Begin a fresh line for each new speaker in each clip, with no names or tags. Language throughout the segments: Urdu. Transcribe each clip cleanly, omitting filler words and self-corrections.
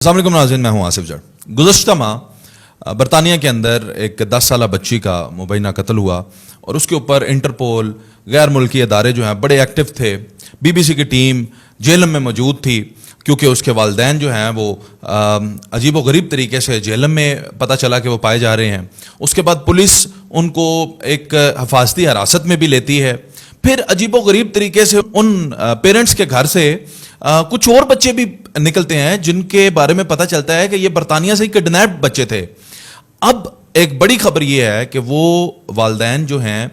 السلام علیکم ناظرین، میں ہوں آصف جڑ۔ گزشتہ ماہ برطانیہ کے اندر ایک 10 سالہ بچی کا مبینہ قتل ہوا اور اس کے اوپر انٹرپول غیر ملکی ادارے جو ہیں بڑے ایکٹیو تھے۔ بی بی سی کی ٹیم جیلم میں موجود تھی کیونکہ اس کے والدین جو ہیں وہ عجیب و غریب طریقے سے جیلم میں پتہ چلا کہ وہ پائے جا رہے ہیں۔ اس کے بعد پولیس ان کو ایک حفاظتی حراست میں بھی لیتی ہے۔ پھر عجیب و غریب طریقے سے ان پیرنٹس کے گھر سے کچھ اور بچے بھی نکلتے ہیں جن کے بارے میں پتہ چلتا ہے کہ یہ برطانیہ سے کڈنیپ بچے تھے۔ اب ایک بڑی خبر یہ ہے کہ وہ والدین جو ہیں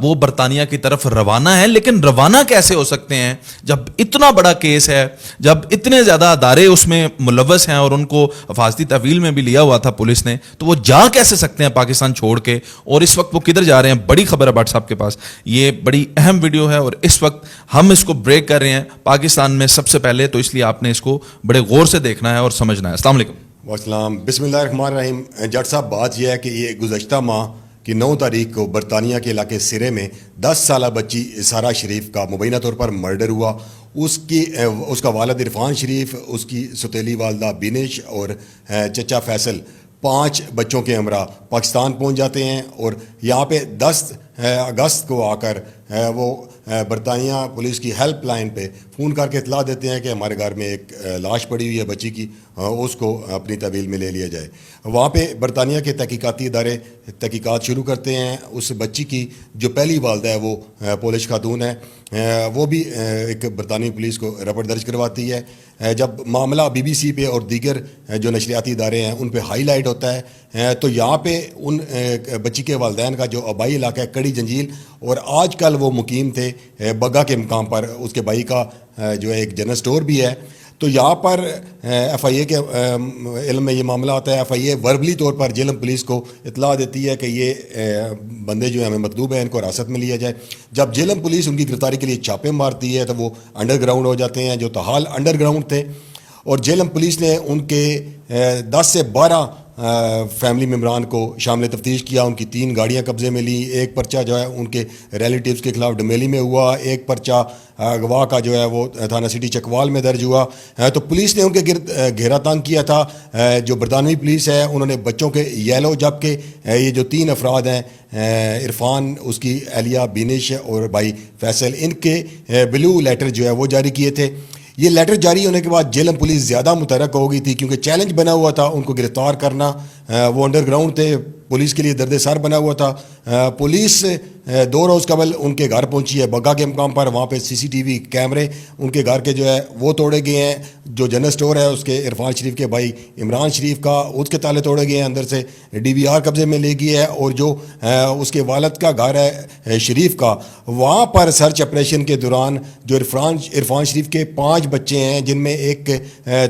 وہ برطانیہ کی طرف روانہ ہیں، لیکن روانہ کیسے ہو سکتے ہیں جب اتنا بڑا کیس ہے، جب اتنے زیادہ ادارے اس میں ملوث ہیں اور ان کو حفاظتی تحویل میں بھی لیا ہوا تھا پولیس نے، تو وہ جا کیسے سکتے ہیں پاکستان چھوڑ کے، اور اس وقت وہ کدھر جا رہے ہیں؟ بڑی خبر ہے بٹ صاحب کے پاس۔ یہ بڑی اہم ویڈیو ہے اور اس وقت ہم اس کو بریک کر رہے ہیں پاکستان میں سب سے پہلے، تو اس لیے آپ نے اس کو بڑے غور سے دیکھنا ہے اور سمجھنا ہے۔ السلام علیکم۔
والسلام، بسم اللہ الرحمن الرحیم۔ جٹ صاحب، بات یہ ہے کہ یہ گزشتہ ماہ کی 9 تاریخ کو برطانیہ کے علاقے سرے میں 10 سالہ بچی سارہ شریف کا مبینہ طور پر مرڈر ہوا۔ اس کا والد عرفان شریف، اس کی سوتیلی والدہ بینش اور چچا فیصل 5 بچوں کے ہمراہ پاکستان پہنچ جاتے ہیں، اور یہاں پہ 10 اگست کو آ کر وہ برطانیہ پولیس کی ہیلپ لائن پہ فون کر کے اطلاع دیتے ہیں کہ ہمارے گھر میں ایک لاش پڑی ہوئی ہے بچی کی، اس کو اپنی تحویل میں لے لیا جائے۔ وہاں پہ برطانیہ کے تحقیقاتی ادارے تحقیقات شروع کرتے ہیں۔ اس بچی کی جو پہلی والدہ ہے وہ پولش خاتون ہے، وہ بھی ایک برطانوی پولیس کو رپورٹ درج کرواتی ہے۔ جب معاملہ بی بی سی پہ اور دیگر جو نشریاتی ادارے ہیں ان پہ ہائی لائٹ ہوتا ہے، تو یہاں پہ ان بچی کے والدین کا جو آبائی علاقہ ہے کڑی جنجیل، اور آج کل وہ مقیم تھے بگا کے مقام پر، اس کے بھائی کا جو ہے ایک جنرل سٹور بھی ہے۔ تو یہاں پر ایف آئی اے کے علم میں یہ معاملہ آتا ہے۔ ایف آئی اے وربلی طور پر جیلم پولیس کو اطلاع دیتی ہے کہ یہ بندے جو ہیں ہمیں مطلوب ہیں، ان کو حراست میں لیا جائے۔ جب جیلم پولیس ان کی گرفتاری کے لیے چھاپے مارتی ہے تو وہ انڈر گراؤنڈ ہو جاتے ہیں، جو تاحال انڈر گراؤنڈ تھے، اور جیلم پولیس نے ان کے 10 سے 12 فیملی ممبران کو شامل تفتیش کیا۔ ان کی 3 گاڑیاں قبضے میں لی۔ ایک پرچہ جو ہے ان کے ریلیٹیوز کے خلاف ڈمیلی میں ہوا، ایک پرچہ اغوا کا جو ہے وہ تھانہ سٹی چکوال میں درج ہوا۔ تو پولیس نے ان کے گرد گھیرا تنگ کیا تھا۔ جو برطانوی پولیس ہے انہوں نے بچوں کے یلو، جبکہ یہ جو 3 افراد ہیں عرفان، اس کی اہلیہ بینش اور بھائی فیصل، ان کے بلو لیٹر جو ہے وہ جاری کیے تھے۔ یہ لیٹر جاری ہونے کے بعد جیلم پولیس زیادہ متحرک ہو گئی تھی، کیونکہ چیلنج بنا ہوا تھا ان کو گرفتار کرنا۔ وہ انڈر گراؤنڈ تھے، پولیس کے لیے درد سر بنا ہوا تھا۔ پولیس 2 روز قبل ان کے گھر پہنچی ہے بگا کے مقام پر۔ وہاں پہ سی سی ٹی وی کیمرے ان کے گھر کے جو ہے وہ توڑے گئے ہیں۔ جو جنرل سٹور ہے اس کے عرفان شریف کے بھائی عمران شریف کا، اس کے تالے توڑے گئے ہیں، اندر سے ڈی وی آر قبضے میں لے گئی ہے۔ اور جو اس کے والد کا گھر ہے شریف کا، وہاں پر سرچ آپریشن کے دوران جو عرفان شریف کے 5 بچے ہیں، جن میں ایک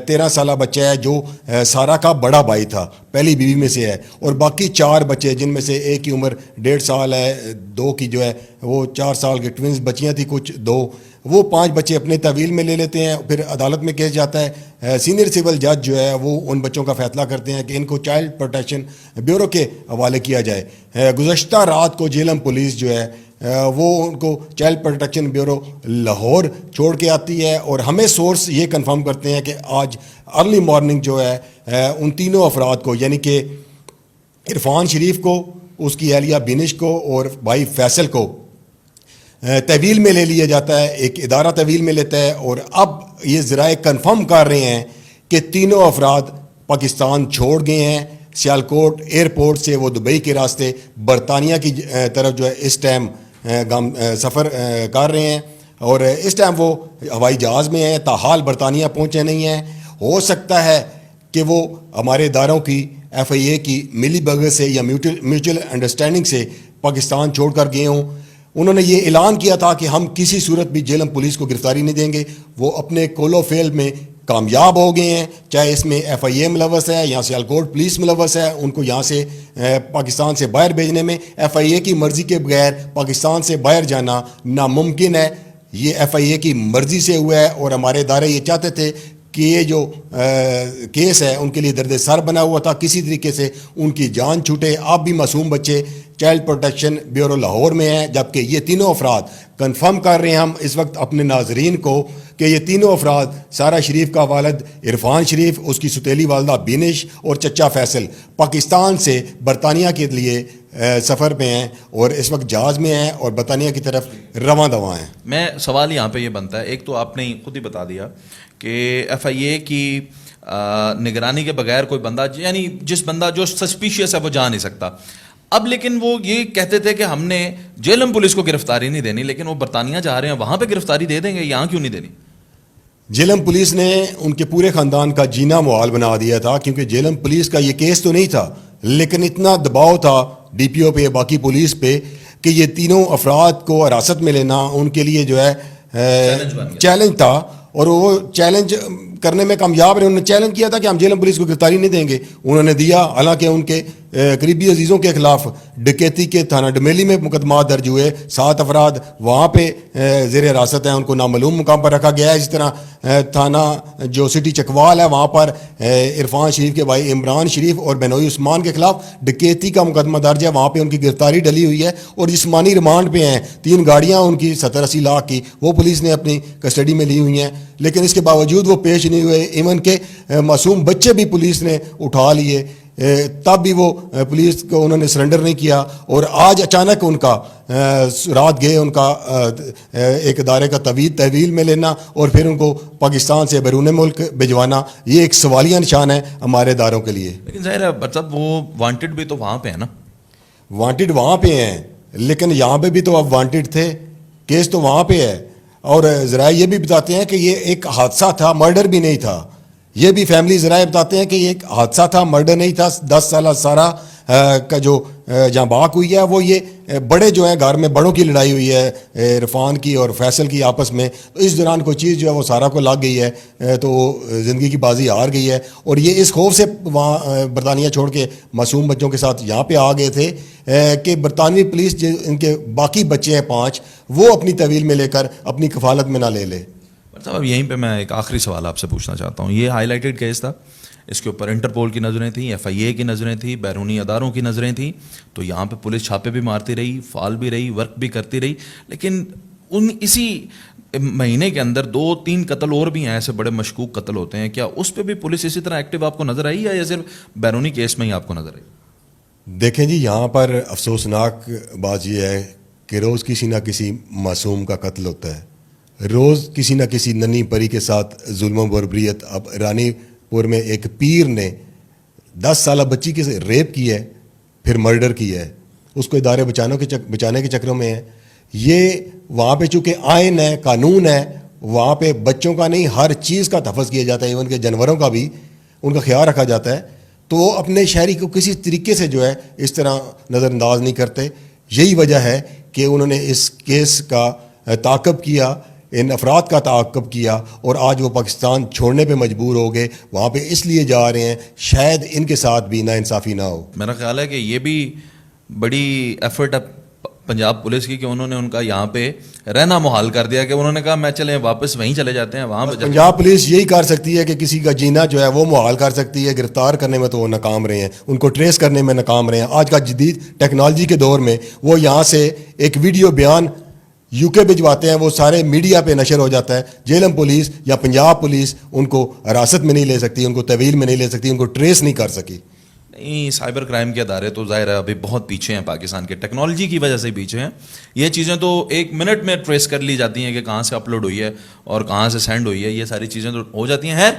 13 سالہ بچہ ہے جو سارہ کا بڑا بھائی تھا، پہلی بیوی میں سے ہے، اور باقی 4 بچے جن میں سے ایک کی عمر 1.5 سال ہے، 2 کی جو ہے وہ 4 سال کی ٹوینز بچیاں تھیں کچھ 2، وہ 5 بچے اپنے تحویل میں لے لیتے ہیں۔ پھر عدالت میں کیس جاتا ہے۔ سینئر سول جج جو ہے وہ ان بچوں کا فیصلہ کرتے ہیں کہ ان کو چائلڈ پروٹیکشن بیورو کے حوالے کیا جائے۔ گزشتہ رات کو جیلم پولیس جو ہے وہ ان کو چائلڈ پروٹیکشن بیورو لاہور چھوڑ کے آتی ہے، اور ہمیں سورس یہ کنفرم کرتے ہیں کہ آج ارلی مارننگ جو ہے ان تینوں افراد کو، یعنی کہ عرفان شریف کو، اس کی اہلیہ بینش کو اور بھائی فیصل کو تحویل میں لے لیا جاتا ہے۔ ایک ادارہ تحویل میں لیتا ہے، اور اب یہ ذرائع کنفرم کر رہے ہیں کہ تینوں افراد پاکستان چھوڑ گئے ہیں۔ سیالکوٹ ایئرپورٹ سے وہ دبئی کے راستے برطانیہ کی طرف جو ہے اس ٹائم سفر کر رہے ہیں، اور اس ٹائم وہ ہوائی جہاز میں ہیں، تاحال برطانیہ پہنچے نہیں ہیں۔ ہو سکتا ہے کہ وہ ہمارے اداروں کی، ایف آئی اے کی ملی بغیر سے یا میوچل انڈرسٹینڈنگ سے پاکستان چھوڑ کر گئے ہوں۔ انہوں نے یہ اعلان کیا تھا کہ ہم کسی صورت بھی جیلم پولیس کو گرفتاری نہیں دیں گے۔ وہ اپنے کولو فیل میں کامیاب ہو گئے ہیں، چاہے اس میں ایف آئی اے ملوث ہے یا سیالکوٹ پولیس ملوث ہے۔ ان کو یہاں سے پاکستان سے باہر بھیجنے میں ایف آئی اے کی مرضی کے بغیر پاکستان سے باہر جانا ناممکن ہے۔ یہ ایف آئی اے کی مرضی سے ہوا ہے، اور ہمارے ادارے یہ چاہتے تھے کہ یہ جو کیس ہے ان کے لیے درد سر بنا ہوا تھا، کسی طریقے سے ان کی جان چھوٹے۔ اب بھی معصوم بچے چائلڈ پروٹیکشن بیورو لاہور میں ہیں، جبکہ یہ تینوں افراد کنفرم کر رہے ہیں ہم اس وقت اپنے ناظرین کو کہ یہ تینوں افراد سارہ شریف کا والد عرفان شریف، اس کی ستیلی والدہ بینش اور چچا فیصل پاکستان سے برطانیہ کے لیے سفر پہ ہیں اور اس وقت جہاز میں ہیں اور برطانیہ کی طرف رواں دواں ہیں۔
میں سوال یہاں پہ یہ بنتا ہے، ایک تو آپ نے خود ہی بتا دیا کہ ایف آئی اے کی نگرانی کے بغیر کوئی بندہ، یعنی جس بندہ جو سسپیشیس ہے وہ جا نہیں سکتا، اب لیکن وہ یہ کہتے تھے کہ ہم نے جیلم پولیس کو گرفتاری نہیں دینی، لیکن وہ برطانیہ جا رہے ہیں، وہاں پہ گرفتاری دے دیں گے، یہاں کیوں نہیں دینی؟
جیلم پولیس نے ان کے پورے خاندان کا جینا محال بنا دیا تھا، کیونکہ جیلم پولیس کا یہ کیس تو نہیں تھا، لیکن اتنا دباؤ تھا ڈی پی او پہ، باقی پولیس پہ، کہ یہ تینوں افراد کو حراست میں لینا ان کے لیے جو ہے چیلنج تھا، اور وہ چیلنج کرنے میں کامیاب رہے۔ انہوں نے چیلنج کیا تھا کہ ہم جیلم پولیس کو گرفتاری نہیں دیں گے، انہوں نے دیا، حالانکہ ان کے قریبی عزیزوں کے خلاف ڈکیتی کے تھانہ ڈمیلی میں مقدمات درج ہوئے، 7 افراد وہاں پہ زیر حراست ہیں، ان کو نامعلوم مقام پر رکھا گیا ہے۔ اسی طرح تھانہ جو سٹی چکوال ہے وہاں پر عرفان شریف کے بھائی عمران شریف اور بنوئی عثمان کے خلاف ڈکیتی کا مقدمہ درج ہے، وہاں پہ ان کی گرفتاری ڈلی ہوئی ہے اور جسمانی ریمانڈ پہ ہیں۔ 3 گاڑیاں ان کی 70-80 لاکھ کی وہ پولیس نے اپنی کسٹڈی میں لی ہوئی ہیں، لیکن اس کے باوجود وہ پیش نہیں ہوئے۔ ایون کہ معصوم بچے بھی پولیس نے اٹھا لیے، تب بھی وہ پولیس کو انہوں نے سرنڈر نہیں کیا، اور آج اچانک ان کا رات گئے ان کا ایک ادارے کا تحویل میں لینا اور پھر ان کو پاکستان سے بیرون ملک بھجوانا، یہ ایک سوالیہ نشان ہے ہمارے اداروں کے لیے۔
لیکن ظاہر ہے مطلب وہ وانٹڈ بھی تو وہاں پہ ہے نا،
وانٹڈ وہاں پہ ہیں، لیکن یہاں پہ بھی تو اب وانٹڈ تھے، کیس تو وہاں پہ ہے، اور ذرائع یہ بھی بتاتے ہیں کہ یہ ایک حادثہ تھا، مرڈر بھی نہیں تھا۔ یہ بھی فیملی ذرائع بتاتے ہیں کہ یہ ایک حادثہ تھا، مرڈر نہیں تھا۔ 10 سالہ سارہ کا جو جہاں باق ہوئی ہے وہ یہ بڑے جو ہیں گھر میں بڑوں کی لڑائی ہوئی ہے عرفان کی اور فیصل کی آپس میں، تو اس دوران کوئی چیز جو ہے وہ سارہ کو لگ گئی ہے، تو وہ زندگی کی بازی ہار گئی ہے، اور یہ اس خوف سے وہاں برطانیہ چھوڑ کے معصوم بچوں کے ساتھ یہاں پہ آ گئے تھے کہ برطانوی پولیس جو ان کے باقی بچے ہیں 5 وہ اپنی تحویل میں لے کر اپنی کفالت میں نہ لے لے۔
صاحب اب یہیں پہ میں ایک آخری سوال آپ سے پوچھنا چاہتا ہوں، یہ ہائی لائٹڈ کیس تھا، اس کے اوپر انٹرپول کی نظریں تھیں، ایف آئی اے کی نظریں تھیں، بیرونی اداروں کی نظریں تھیں، تو یہاں پہ پولیس چھاپے بھی مارتی رہی، فعال بھی رہی، ورک بھی کرتی رہی، لیکن اسی مہینے کے اندر 2-3 قتل اور بھی ہیں، ایسے بڑے مشکوک قتل ہوتے ہیں، کیا اس پہ بھی پولیس اسی طرح ایکٹیو آپ کو نظر آئی یا صرف بیرونی کیس میں ہی آپ کو نظر آئی؟
دیکھیں جی، یہاں پر افسوسناک بات یہ ہے کہ روز کسی نہ کسی معصوم کا قتل ہوتا ہے، روز کسی نہ کسی ننھی پری کے ساتھ ظلم و بربریت۔ اب رانی پور میں ایک پیر نے 10 سالہ بچی کے ریپ کی ہے، پھر مرڈر کی ہے، اس کو ادارے بچانے کے چکروں میں ہے۔ یہ وہاں پہ چونکہ آئین ہے، قانون ہے، وہاں پہ بچوں کا نہیں ہر چیز کا تحفظ کیا جاتا ہے، ایون کہ جانوروں کا بھی ان کا خیال رکھا جاتا ہے، تو وہ اپنے شہری کو کسی طریقے سے جو ہے اس طرح نظر انداز نہیں کرتے۔ یہی وجہ ہے کہ انہوں نے اس کیس کا تعاقب کیا، ان افراد کا تعاقب کیا، اور آج وہ پاکستان چھوڑنے پہ مجبور ہو گئے، وہاں پہ اس لیے جا رہے ہیں شاید ان کے ساتھ بھی ناانصافی نہ ہو۔
میرا خیال ہے کہ یہ بھی بڑی ایفرٹ ہے پنجاب پولیس کی کہ انہوں نے ان کا یہاں پہ رہنا محال کر دیا، کہ انہوں نے کہا میں چلیں واپس وہیں چلے جاتے ہیں، وہاں پہ
پنجاب پولیس یہی کر سکتی ہے کہ کسی کا جینا جو ہے وہ محال کر سکتی ہے، گرفتار کرنے میں تو وہ ناکام رہے ہیں، ان کو ٹریس کرنے میں ناکام رہے ہیں۔ آج کا جدید ٹیکنالوجی کے دور میں وہ یہاں سے ایک ویڈیو بیان یو کے بھجواتے ہیں، وہ سارے میڈیا پہ نشر ہو جاتا ہے، جیلم پولیس یا پنجاب پولیس ان کو حراست میں نہیں لے سکتی، ان کو تحویل میں نہیں لے سکتی، ان کو ٹریس نہیں کر سکی۔
نہیں، سائبر کرائم کے ادارے تو ظاہر ہے ابھی بہت پیچھے ہیں پاکستان کے، ٹیکنالوجی کی وجہ سے پیچھے ہیں، یہ چیزیں تو 1 منٹ میں ٹریس کر لی جاتی ہیں کہ کہاں سے اپلوڈ ہوئی ہے اور کہاں سے سینڈ ہوئی ہے، یہ ساری چیزیں تو ہو جاتی ہیں۔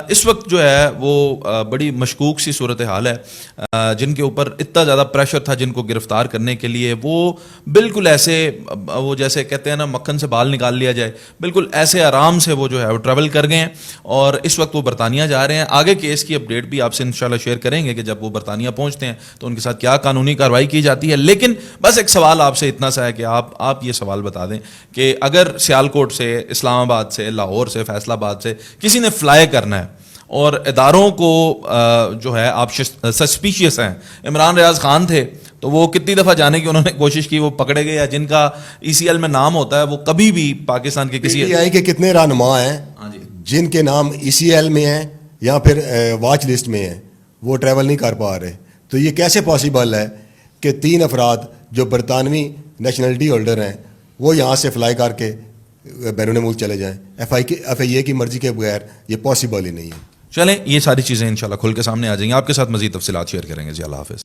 اس وقت جو ہے وہ بڑی مشکوک سی صورتحال ہے، جن کے اوپر اتنا زیادہ پریشر تھا جن کو گرفتار کرنے کے لیے، وہ بالکل ایسے وہ جیسے کہتے ہیں نا مکھن سے بال نکال لیا جائے، بالکل ایسے آرام سے وہ جو ہے وہ ٹریول کر گئے ہیں، اور اس وقت وہ برطانیہ جا رہے ہیں۔ آگے کیس کی اپڈیٹ بھی آپ سے انشاءاللہ شیئر کریں گے کہ جب وہ برطانیہ پہنچتے ہیں تو ان کے ساتھ کیا قانونی کارروائی کی جاتی ہے، لیکن بس ایک سوال آپ سے اتنا سا ہے کہ آپ یہ سوال بتا دیں کہ اگر سیالکوٹ سے، اسلام آباد سے، لاہور سے، فیصل آباد سے کسی نے فلائی کرنا ہے اور اداروں کو جو ہے آپ سسپیشیس ہیں، عمران ریاض خان تھے تو وہ کتنی دفعہ جانے کی انہوں نے کوشش کی، وہ پکڑے گئے، یا جن کا ای سی ایل میں نام ہوتا ہے وہ کبھی بھی پاکستان کے کسی
PTI کے کتنے رہنما ہیں جن کے نام ای سی ایل میں ہیں یا پھر واچ لسٹ میں ہیں، وہ ٹریول نہیں کر پا رہے، تو یہ کیسے پاسبل ہے کہ 3 افراد جو برطانوی نیشنلٹی ہولڈر ہیں وہ یہاں سے فلائی کر کے بیرون ملک چلے جائیں. FIA کی مرضی کے بغیر یہ پاسبل ہی نہیں ہے.
چلیں یہ ساری چیزیں انشاءاللہ کھل کے سامنے آ جائیں گی. آپ کے ساتھ مزید تفصیلات شیئر کریں گے. جی اللہ حافظ.